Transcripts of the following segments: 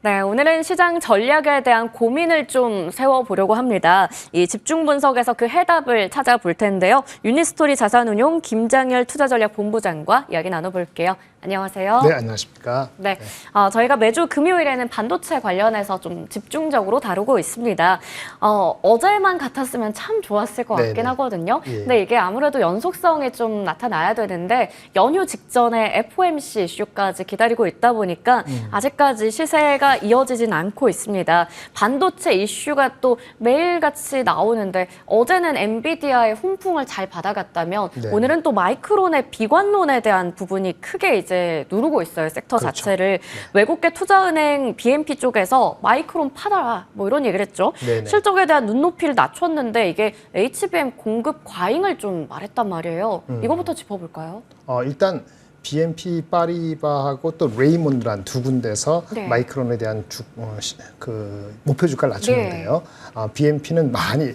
네, 오늘은 시장 전략에 대한 고민을 좀 세워보려고 합니다. 이 집중 분석에서 그 해답을 찾아볼 텐데요. 유니스토리 자산운용 김장열 투자전략본부장과 이야기 나눠볼게요. 안녕하세요. 네, 안녕하십니까. 네, 저희가 매주 금요일에는 반도체 관련해서 좀 집중적으로 다루고 있습니다. 어제만 같았으면 참 좋았을 것 같긴 하거든요. 예. 근데 이게 아무래도 연속성이 좀 나타나야 되는데 연휴 직전에 FOMC 이슈까지 기다리고 있다 보니까 아직까지 시세가 이어지진 않고 있습니다. 반도체 이슈가 또 매일같이 나오는데 어제는 엔비디아의 훈풍을 잘 받아갔다면 오늘은 또 마이크론의 비관론에 대한 부분이 크게 이제 누르고 있어요, 섹터 자체를. 외국계 투자은행 BNP 쪽에서 마이크론 파라 뭐 이런 얘기를 했죠. 실적에 대한 눈높이를 낮췄는데 이게 HBM 공급 과잉을 좀 말했단 말이에요. 이거부터 짚어볼까요? 일단 BNP 파리바하고 또 레이몬드란 두 군데서 마이크론에 대한 목표 주가를 낮췄는데요. BNP는 많이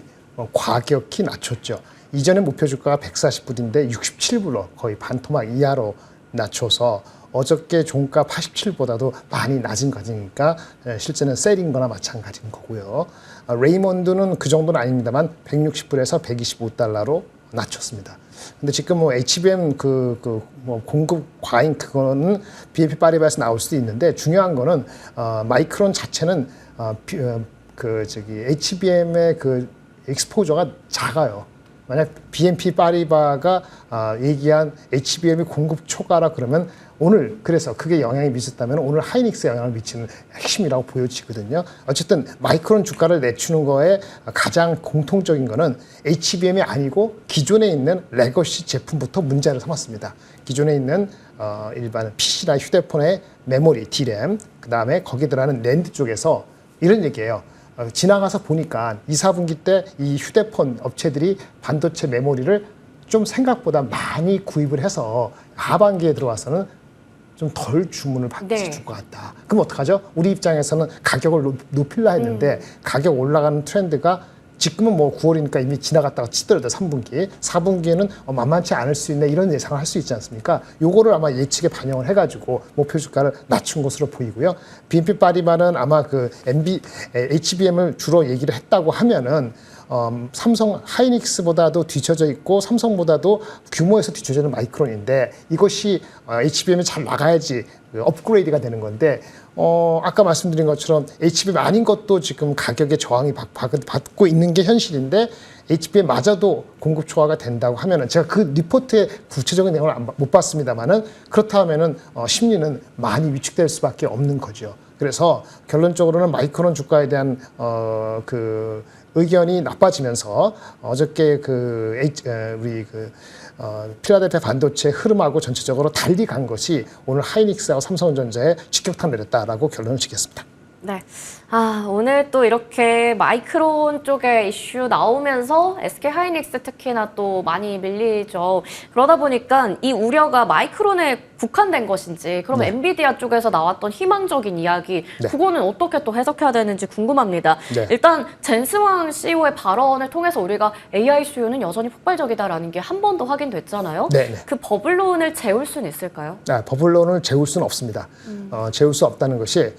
과격히 낮췄죠. 이전에 목표 주가가 140불인데 67불로 거의 반토막 이하로 낮춰서 어저께 종가 87보다도 많이 낮은 과정이니까 실제는 셀인 거나 마찬가지인 거고요. 레이몬드는 그 정도는 아닙니다만 160불에서 125달러로 낮췄습니다. 근데 지금 뭐 HBM 뭐 공급 과잉 그거는 BNP 파리바에서 나올 수도 있는데 중요한 거는 마이크론 자체는 HBM의 그 익스포저가 작아요. 만약 BNP 파리바가 얘기한 HBM이 공급 초과라 그러면 오늘 그래서 그게 영향이 미쳤다면 오늘 하이닉스에 영향을 미치는 핵심이라고 보여지거든요. 어쨌든 마이크론 주가를 내추는 거에 가장 공통적인 거는 HBM이 아니고 기존에 있는 레거시 제품부터 문제를 삼았습니다. 기존에 있는 일반 PC나 휴대폰의 메모리, D램, 그 다음에 거기에 들어가는 랜드 쪽에서 이런 얘기예요. 지나가서 보니까 2, 4분기 때 이 휴대폰 업체들이 반도체 메모리를 좀 생각보다 많이 구입을 해서 하반기에 들어와서는 좀 덜 주문을 받게 줄 것 같다. 그럼 어떡하죠? 우리 입장에서는 가격을 높이려 했는데 가격 올라가는 트렌드가 지금은 뭐 9월이니까 이미 지나갔다가 치더라도 3분기, 4분기에는 만만치 않을 수 있네 이런 예상을 할 수 있지 않습니까? 요거를 아마 예측에 반영을 해가지고 목표 주가를 낮춘 것으로 보이고요. BNP 파리바는 아마 HBM을 주로 얘기를 했다고 하면은 삼성 하이닉스보다도 뒤쳐져 있고 삼성보다도 규모에서 뒤쳐져 있는 마이크론인데 이것이 HBM이 잘 나가야지 업그레이드가 되는 건데 아까 말씀드린 것처럼 HBM 아닌 것도 지금 가격의 저항이 받고 있는 게 현실인데 HBM마저도 공급 초과가 된다고 하면은 제가 그 리포트의 구체적인 내용을 못 봤습니다만은 그렇다면은 심리는 많이 위축될 수밖에 없는 거죠. 그래서 결론적으로는 마이크론 주가에 대한 의견이 나빠지면서 어저께 필라델피아 반도체 흐름하고 전체적으로 달리 간 것이 오늘 하이닉스하고 삼성전자에 직격탄 내렸다라고 결론을 짓겠습니다. 네. 오늘 또 이렇게 마이크론 쪽에 이슈 나오면서 SK 하이닉스 특히나 또 많이 밀리죠. 그러다 보니까 이 우려가 마이크론에 국한된 것인지 그럼 엔비디아 쪽에서 나왔던 희망적인 이야기 그거는 어떻게 또 해석해야 되는지 궁금합니다. 일단 젠스왕 CEO의 발언을 통해서 우리가 AI 수요는 여전히 폭발적이다라는 게 한 번 더 확인됐잖아요. 그 버블론을 재울 수는 있을까요? 버블론을 재울 수는 없습니다. 재울 수 없다는 것이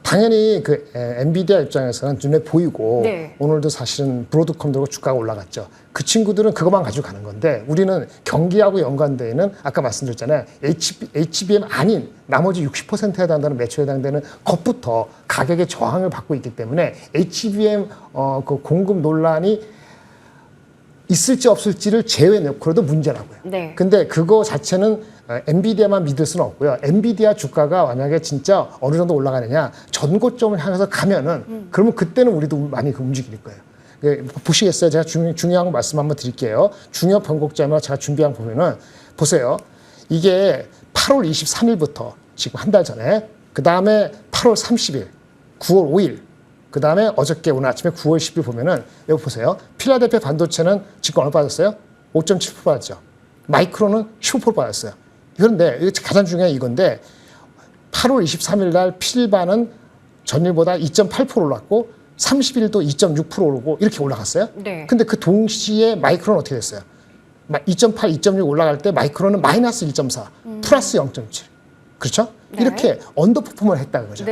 당연히 엔비디아 입장에서는 눈에 보이고 오늘도 사실은 브로드컴도 주가가 올라갔죠. 그 친구들은 그것만 가지고 가는 건데 우리는 경기하고 연관되어 있는 아까 말씀드렸잖아요. HBM 아닌 나머지 60%에 해당되는 매출에 해당되는 것부터 가격의 저항을 받고 있기 때문에 HBM 그 공급 논란이 있을지 없을지를 제외해놓고도 문제라고요. 근데 그거 자체는 엔비디아만 믿을 수는 없고요. 엔비디아 주가가 만약에 진짜 어느 정도 올라가느냐 전고점을 향해서 가면은 그러면 그때는 우리도 많이 움직일 거예요. 보시겠어요? 제가 중요한 말씀 한번 드릴게요. 중요 변곡점을 제가 준비한 거 보면은 보세요. 이게 8월 23일부터 지금 한 달 전에 그 다음에 8월 30일, 9월 5일 그 다음에 어저께 오늘 아침에 9월 10일 보면은 여기 보세요. 필라델피아 반도체는 지금 얼마 빠졌어요? 5.7% 빠졌죠. 마이크론은 15% 빠졌어요. 그런데 가장 중요한 이건데 8월 23일 날 필바는 전일보다 2.8% 올랐고 30일도 2.6% 오르고 이렇게 올라갔어요. 근데 그 동시에 마이크론은 어떻게 됐어요? 2.8, 2.6 올라갈 때 마이크론은 마이너스 1.4, 플러스 0.7. 그렇죠? 이렇게 언더퍼폼을 했다는 거죠.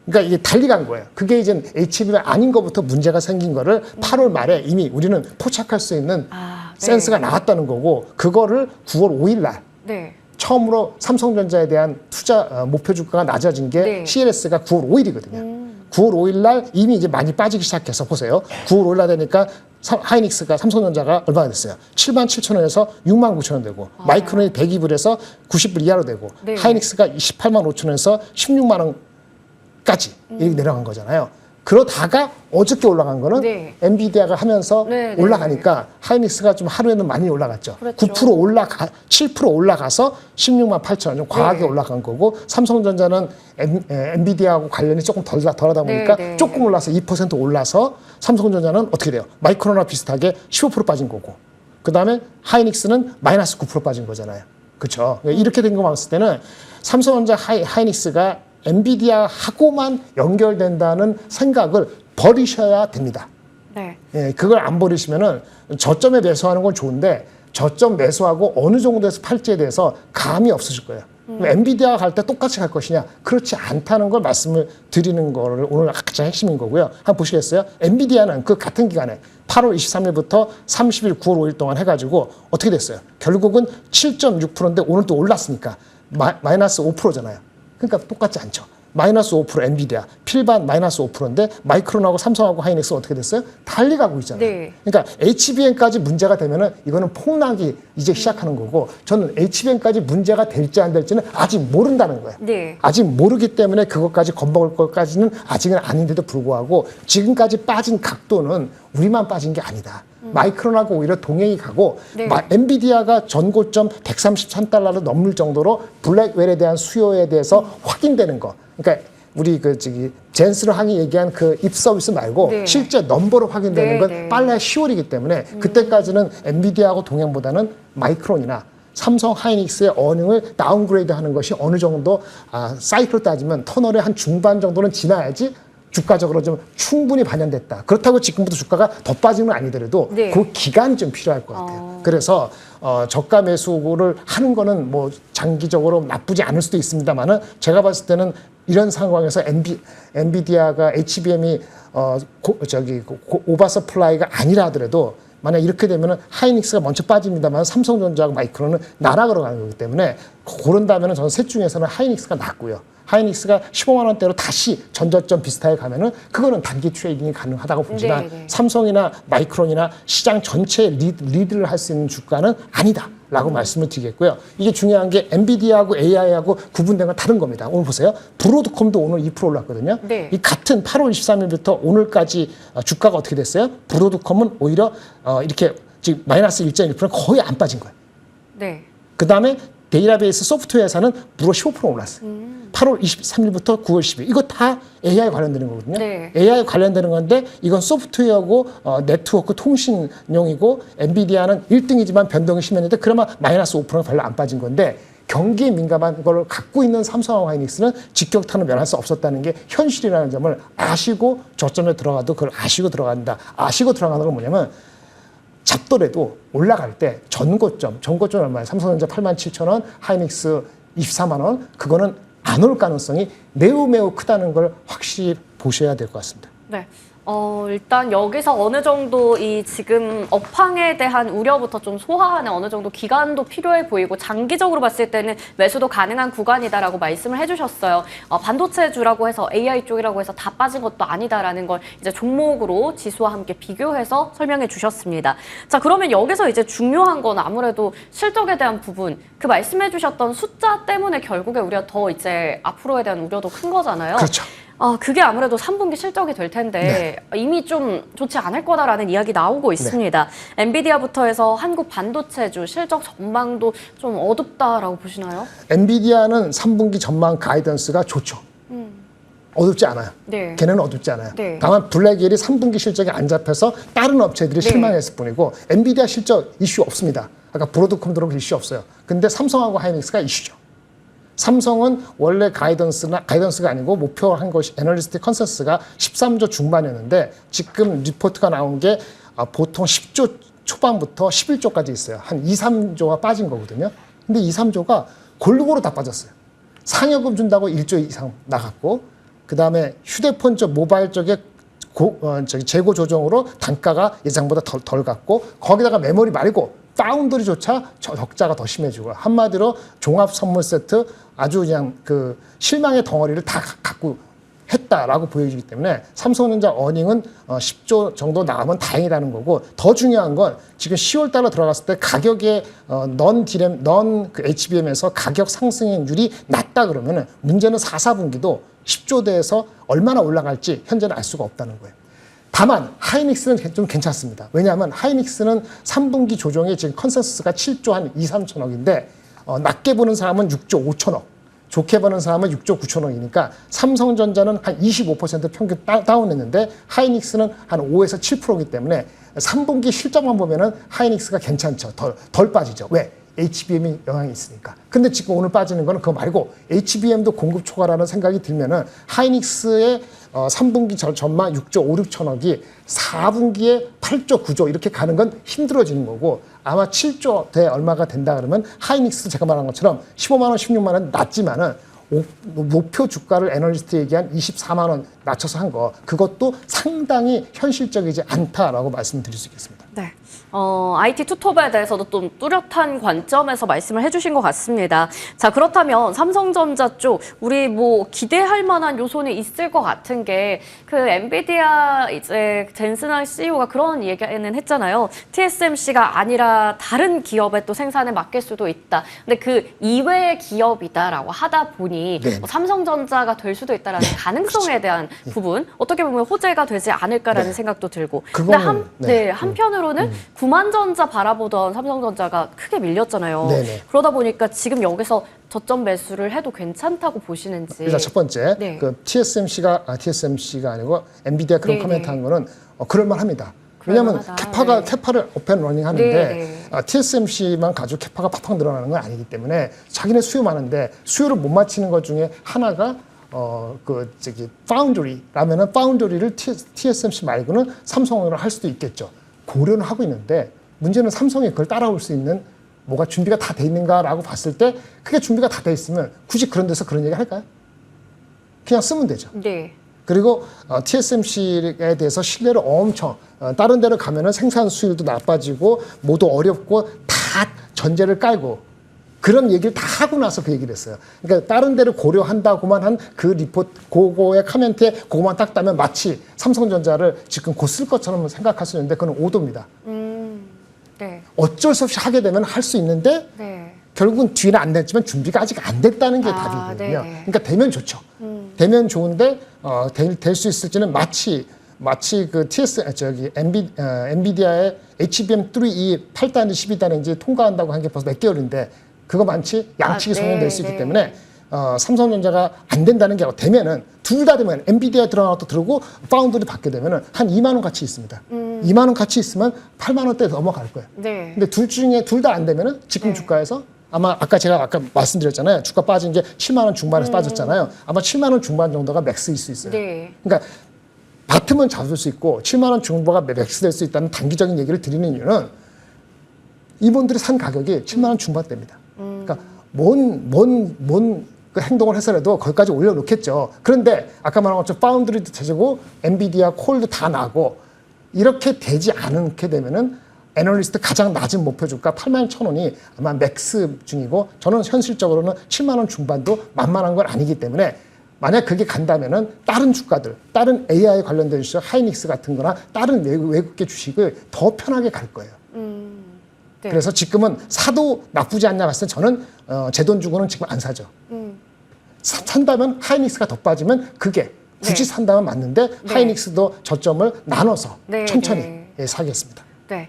그러니까 이게 달리 간 거예요. 그게 이제 HBM이 아닌 것부터 문제가 생긴 거를 8월 말에 이미 우리는 포착할 수 있는 네. 센스가 나왔다는 거고, 그거를 9월 5일 날 네. 처음으로 삼성전자에 대한 투자 목표 주가가 낮아진 게 네. CLS가 9월 5일이거든요. 9월 5일 날 이미 이제 많이 빠지기 시작해서 보세요. 9월 5일 날 되니까 하이닉스가 삼성전자가 얼마가 됐어요? 77,000원에서 69,000원 되고, 마이크론이 102불에서 90불 이하로 되고, 네. 하이닉스가 185,000원에서 16만 원까지 이렇게 내려간 거잖아요. 그러다가 어저께 올라간 거는 네. 엔비디아가 하면서 네, 네. 올라가니까 하이닉스가 좀 하루에는 많이 올라갔죠. 그렇죠. 9% 7% 올라가서 16만 8천 원, 좀 과하게 네. 올라간 거고, 삼성전자는 엔비디아하고 관련이 조금 덜하다 보니까 네, 네. 조금 올라서 2% 올라서 삼성전자는 어떻게 돼요? 마이크론과 비슷하게 15% 빠진 거고, 그 다음에 하이닉스는 마이너스 9% 빠진 거잖아요. 그렇죠? 이렇게 된 거 봤을 때는 삼성전자 하이닉스가 엔비디아하고만 연결된다는 생각을 버리셔야 됩니다. 네. 예, 그걸 안 버리시면은 저점에 매수하는 건 좋은데, 저점 매수하고 어느 정도에서 팔지에 대해서 감이 없으실 거예요. 엔비디아가 갈 때 똑같이 갈 것이냐? 그렇지 않다는 걸 말씀을 드리는 거를 오늘 가장 핵심인 거고요. 한번 보시겠어요? 엔비디아는 그 같은 기간에 8월 23일부터 30일, 9월 5일 동안 해가지고 어떻게 됐어요? 결국은 7.6%인데 오늘 또 올랐으니까 마이너스 5%잖아요. 그러니까 똑같지 않죠. 마이너스 5% 엔비디아, 필반 마이너스 5%인데 마이크론하고 삼성하고 하이닉스는 어떻게 됐어요? 달리 가고 있잖아요. 네. 그러니까 HBM까지 문제가 되면은 이거는 폭락이 이제 시작하는 거고, 저는 HBM까지 문제가 될지 안 될지는 아직 모른다는 거예요. 네. 아직 모르기 때문에 그것까지 겁먹을 것까지는 아직은 아닌데도 불구하고, 지금까지 빠진 각도는 우리만 빠진 게 아니다. 마이크론하고 오히려 동행이 가고, 네. 엔비디아가 전고점 133달러를 넘을 정도로 블랙웰에 대한 수요에 대해서 확인되는 거. 그러니까 우리 젠스를 항이 얘기한 그 입 서비스 말고 네. 실제 넘버로 확인되는 네, 건 네. 빨라야 10월이기 때문에 그때까지는 엔비디아하고 동행보다는 마이크론이나 삼성 하이닉스의 어닝을 다운그레이드 하는 것이 어느 정도 사이클 따지면 터널의 한 중반 정도는 지나야지 주가적으로 좀 충분히 반영됐다. 그렇다고 지금부터 주가가 더 빠지는 건 아니더라도 네. 그 기간이 좀 필요할 것 같아요. 그래서 저가 매수를 하는 거는 뭐 장기적으로 나쁘지 않을 수도 있습니다만은, 제가 봤을 때는 이런 상황에서 엔비디아가 HBM이 오버서플라이가 아니라 하더라도, 만약 이렇게 되면은 하이닉스가 먼저 빠집니다만 삼성전자하고 마이크론은 나락으로 가는 거기 때문에, 고른다면은 저는 셋 중에서는 하이닉스가 낫고요. 하이닉스가 15만 원대로 다시 전저점 비슷하게 가면은 그거는 단기 트레이딩이 가능하다고 보지만, 네, 네. 삼성이나 마이크론이나 시장 전체에 리드를 할 수 있는 주가는 아니다라고 말씀을 드리겠고요. 이게 중요한 게 엔비디아하고 AI하고 구분된 건 다른 겁니다. 오늘 보세요. 브로드콤도 오늘 2% 올랐거든요. 네. 이 같은 8월 23일부터 오늘까지 주가가 어떻게 됐어요? 브로드콤은 오히려 이렇게 지금 마이너스 1.1% 거의 안 빠진 거예요. 네. 그 다음에 데이터베이스 소프트웨어 회사는 무려 15% 올랐어요. 8월 23일부터 9월 10일. 이거 다 AI 관련되는 거거든요. 네. AI 관련되는 건데, 이건 소프트웨어고 네트워크 통신용이고, 엔비디아는 1등이지만 변동이 심했는데 그러면 마이너스 5%가 별로 안 빠진 건데, 경기에 민감한 걸 갖고 있는 삼성하고 하이닉스는 직격탄을 면할 수 없었다는 게 현실이라는 점을 아시고 저점에 들어가도 그걸 아시고 들어간다. 아시고 들어가는 건 뭐냐면, 잡더라도 올라갈 때 전고점 얼마예요? 삼성전자 87,000원, 하이닉스 24만 원, 그거는 안 올 가능성이 매우 매우 크다는 걸 확실히 보셔야 될 것 같습니다. 네. 일단 여기서 어느 정도 이 지금 업황에 대한 우려부터 좀 소화하는 어느 정도 기간도 필요해 보이고, 장기적으로 봤을 때는 매수도 가능한 구간이다라고 말씀을 해주셨어요. 반도체주라고 해서 AI 쪽이라고 해서 다 빠진 것도 아니다라는 걸 이제 종목으로 지수와 함께 비교해서 설명해 주셨습니다. 자, 그러면 여기서 이제 중요한 건 아무래도 실적에 대한 부분, 그 말씀해 주셨던 숫자 때문에 결국에 우리가 더 이제 앞으로에 대한 우려도 큰 거잖아요. 그렇죠. 그게 아무래도 3분기 실적이 될 텐데 이미 좀 좋지 않을 거다라는 이야기 나오고 있습니다. 엔비디아부터 해서 한국 반도체주 실적 전망도 좀 어둡다라고 보시나요? 엔비디아는 3분기 전망 가이던스가 좋죠. 어둡지 않아요. 네. 걔네는 어둡지 않아요. 네. 다만 블랙웰이 3분기 실적이 안 잡혀서 다른 업체들이 네. 실망했을 뿐이고, 엔비디아 실적 이슈 없습니다. 아까 브로드콤 들어볼 이슈 없어요. 근데 삼성하고 하이닉스가 이슈죠. 삼성은 원래 가이던스가 아니고 목표한 것이 애널리스트 컨센서스가 13조 중반이었는데, 지금 리포트가 나온 게 보통 10조 초반부터 11조까지 있어요. 한 2, 3조가 빠진 거거든요. 근데 2, 3조가 골고루 다 빠졌어요. 상여금 준다고 1조 이상 나갔고, 그다음에 휴대폰 쪽 모바일 쪽에 재고 조정으로 단가가 예상보다 덜 갔고 거기다가 메모리 말고 파운드리조차 적자가 더 심해지고 한마디로 종합 선물 세트 아주 그냥 그 실망의 덩어리를 다 갖고 했다라고 보여지기 때문에 삼성전자 어닝은 10조 정도 나가면 다행이라는 거고 더 중요한 건 지금 10월 달에 들어갔을 때 가격의 그 HBM에서 가격 상승률이 낮다 그러면은 문제는 4, 4분기도 10조대에서 얼마나 올라갈지 현재는 알 수가 없다는 거예요. 다만 하이닉스는 좀 괜찮습니다. 왜냐하면 하이닉스는 3분기 조정에 지금 컨센서스가 7조 한 2, 3천억인데 낮게 보는 사람은 6조 5천억. 좋게 보는 사람은 6조 9천억이니까 삼성전자는 한 25% 평균 다운했는데 하이닉스는 한 5에서 7%이기 때문에 3분기 실적만 보면은 하이닉스가 괜찮죠. 덜 빠지죠. 왜? HBM이 영향이 있으니까. 근데 지금 오늘 빠지는 거는 그거 말고 HBM도 공급 초과라는 생각이 들면은 하이닉스의 3분기 전망 6조 5, 6천억이 4분기에 8조 9조 이렇게 가는 건 힘들어지는 거고 아마 7조 대 얼마가 된다 그러면 하이닉스 제가 말한 것처럼 15만 원, 16만 원 낮지만은 목표 주가를 애널리스트 얘기한 24만 원 낮춰서 한 거 그것도 상당히 현실적이지 않다라고 말씀드릴 수 있겠습니다. 네. IT 투톱에 대해서도 좀 뚜렷한 관점에서 말씀을 해주신 것 같습니다. 자, 그렇다면 삼성전자 쪽 우리 뭐 기대할 만한 요소는 있을 것 같은 게 그 엔비디아 이제 젠슨항 CEO가 그런 얘기는 했잖아요. TSMC가 아니라 다른 기업의 또 생산에 맡길 수도 있다. 근데 그 이외의 기업이다라고 하다 보니 네. 뭐 삼성전자가 될 수도 있다라는 가능성에 대한 부분 어떻게 보면 호재가 되지 않을까라는 생각도 들고. 근데 한편으로는 구만전자 바라보던 삼성전자가 크게 밀렸잖아요. 네네. 그러다 보니까 지금 여기서 저점 매수를 해도 괜찮다고 보시는지. 일단 첫 번째, 네. 그 TSMC가 아니고 엔비디아 그런 네네. 코멘트 한 거는 그럴만합니다. 왜냐하면 그럴만하다. 캐파를 오펜러닝 하는데 네네. TSMC만 가지고 캐파가 팍팍 늘어나는 건 아니기 때문에 자기네 수요 많은데 수요를 못 맞추는 것 중에 하나가 파운드리라면은 파운드리를 TSMC 말고는 삼성으로 할 수도 있겠죠. 고려는 하고 있는데 문제는 삼성이 그걸 따라올 수 있는 뭐가 준비가 다 돼 있는가라고 봤을 때 그게 준비가 다 돼 있으면 굳이 그런 데서 그런 얘기 할까요? 그냥 쓰면 되죠. 네. 그리고 TSMC에 대해서 신뢰를 엄청 다른 데로 가면은 생산 수율도 나빠지고 모두 어렵고 다 전제를 깔고 그런 얘기를 다 하고 나서 그 얘기를 했어요. 그러니까 다른 데를 고려한다고만 한 그 리포트, 그거의 카멘트에 그거만 딱 따면 마치 삼성전자를 지금 곧 쓸 것처럼 생각할 수 있는데 그건 오도입니다. 네. 어쩔 수 없이 하게 되면 할 수 있는데 네. 결국은 뒤는 안 됐지만 준비가 아직 안 됐다는 게 답이거든요. 네네. 그러니까 되면 좋죠. 되면 좋은데 될 수 있을지는 마치 그 엔비디아의 HBM3E 8단지 12단지 통과한다고 한 게 벌써 몇 개월인데 그거 많지 양측이 성공될 수 있기 때문에 삼성전자가 안 된다는 게 되면은 둘 다 되면 엔비디아 들어가는 것도 들고 파운드리 받게 되면은 한 2만 원 가치 있습니다. 2만 원 가치 있으면 8만 원대 넘어갈 거예요. 네. 근데 둘 중에 둘 다 안 되면은 지금 주가에서 아마 제가 말씀드렸잖아요. 주가 빠진 게 7만 원 중반에서 빠졌잖아요. 아마 7만 원 중반 정도가 맥스일 수 있어요. 네. 그러니까 바텀은 잡을 수 있고 7만 원 중반가 맥스 될 수 있다는 단기적인 얘기를 드리는 이유는 이분들이 산 가격이 7만 원 중반대입니다. 그러니까 그 행동을 해서라도 거기까지 올려놓겠죠. 그런데 아까 말한 것처럼 파운드리도 되고 엔비디아 콜도 다 나고 이렇게 되지 않게 되면은 애널리스트 가장 낮은 목표 주가 8만 1,000원이 아마 맥스 중이고 저는 현실적으로는 7만 원 중반도 만만한 건 아니기 때문에 만약 그게 간다면은 다른 주가들, 다른 AI 관련된 주식, 하이닉스 같은 거나 다른 외국계 주식을 더 편하게 갈 거예요. 네. 그래서 지금은 사도 나쁘지 않냐 봤을 때 저는 제 돈 주고는 지금 안 사죠. 산다면 하이닉스가 더 빠지면 그게 굳이 산다면 맞는데 하이닉스도 저점을 나눠서 천천히 사겠습니다. 네.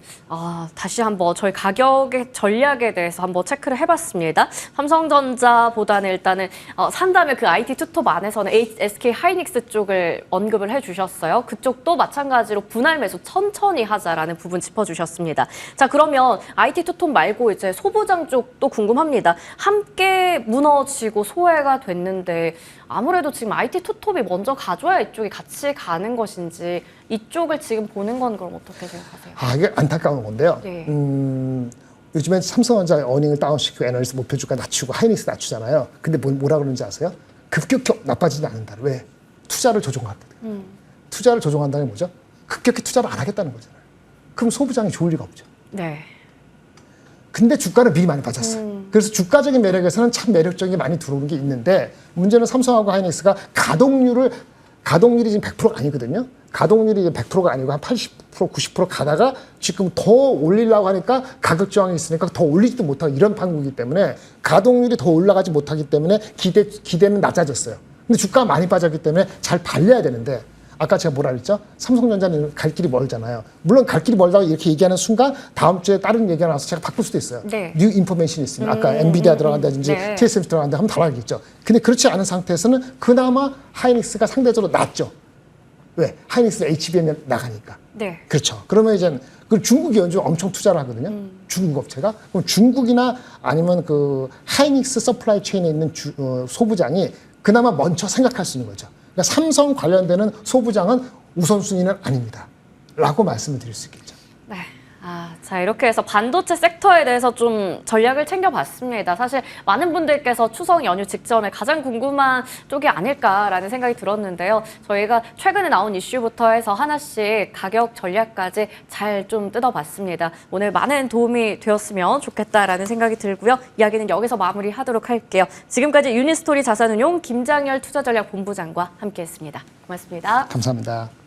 다시 한번 저희 가격의 전략에 대해서 한번 체크를 해봤습니다. 삼성전자보다는 일단은 산다면 그 IT 투톱 안에서는 SK 하이닉스 쪽을 언급을 해주셨어요. 그쪽도 마찬가지로 분할 매수 천천히 하자라는 부분 짚어주셨습니다. 자, 그러면 IT 투톱 말고 이제 소부장 쪽도 궁금합니다. 함께 무너지고 소외가 됐는데 아무래도 지금 IT 투톱이 먼저 가져야 이쪽이 같이 가는 것인지 이쪽을 지금 보는 건 그럼 어떻게 생각하세요? 이게 안타까운 건데요. 네. 요즘엔 삼성전자 어닝을 다운시키고 애널리스트 목표 주가 낮추고 하이닉스 낮추잖아요. 근데 뭐라 그러는지 아세요? 급격히 나빠지지 않는다. 왜? 투자를 조종하거든요. 투자를 조종한다는 게 뭐죠? 급격히 투자를 안 하겠다는 거잖아요. 그럼 소부장이 좋을 리가 없죠. 네. 근데 주가는 미리 많이 빠졌어요. 그래서 주가적인 매력에서는 참 매력적인 게 많이 들어오는 게 있는데 문제는 삼성하고 하이닉스가 가동률이 지금 100%가 아니거든요. 가동률이 이제 100%가 아니고 한 80%, 90% 가다가 지금 더 올리려고 하니까 가격 저항이 있으니까 더 올리지도 못하고 이런 판국이기 때문에 가동률이 더 올라가지 못하기 때문에 기대는 낮아졌어요. 근데 주가가 많이 빠졌기 때문에 잘 발려야 되는데 아까 제가 뭐라 그랬죠? 삼성전자는 갈 길이 멀잖아요. 물론 갈 길이 멀다고 이렇게 얘기하는 순간 다음 주에 다른 얘기가 나와서 제가 바꿀 수도 있어요. 네. 뉴 인포메이션이 있으면 아까 엔비디아 들어간다든지 네. TSMC 들어간다 하면 달라지겠죠. 근데 그렇지 않은 상태에서는 그나마 하이닉스가 상대적으로 낫죠. 왜? 하이닉스는 HBM에 나가니까. 네. 그렇죠. 그러면 이제 그 중국이 연중 엄청 투자를 하거든요. 중국 업체가. 그럼 중국이나 아니면 그 하이닉스 서플라이 체인에 있는 소부장이 그나마 먼저 생각할 수 있는 거죠. 그러니까 삼성 관련되는 소부장은 우선순위는 아닙니다. 라고 말씀을 드릴 수 있겠죠. 네. 자, 이렇게 해서 반도체 섹터에 대해서 좀 전략을 챙겨봤습니다. 사실 많은 분들께서 추석 연휴 직전에 가장 궁금한 쪽이 아닐까라는 생각이 들었는데요. 저희가 최근에 나온 이슈부터 해서 하나씩 가격 전략까지 잘 좀 뜯어봤습니다. 오늘 많은 도움이 되었으면 좋겠다라는 생각이 들고요. 이야기는 여기서 마무리하도록 할게요. 지금까지 유니스토리 자산운용 김장열 투자전략본부장과 함께했습니다. 고맙습니다. 감사합니다.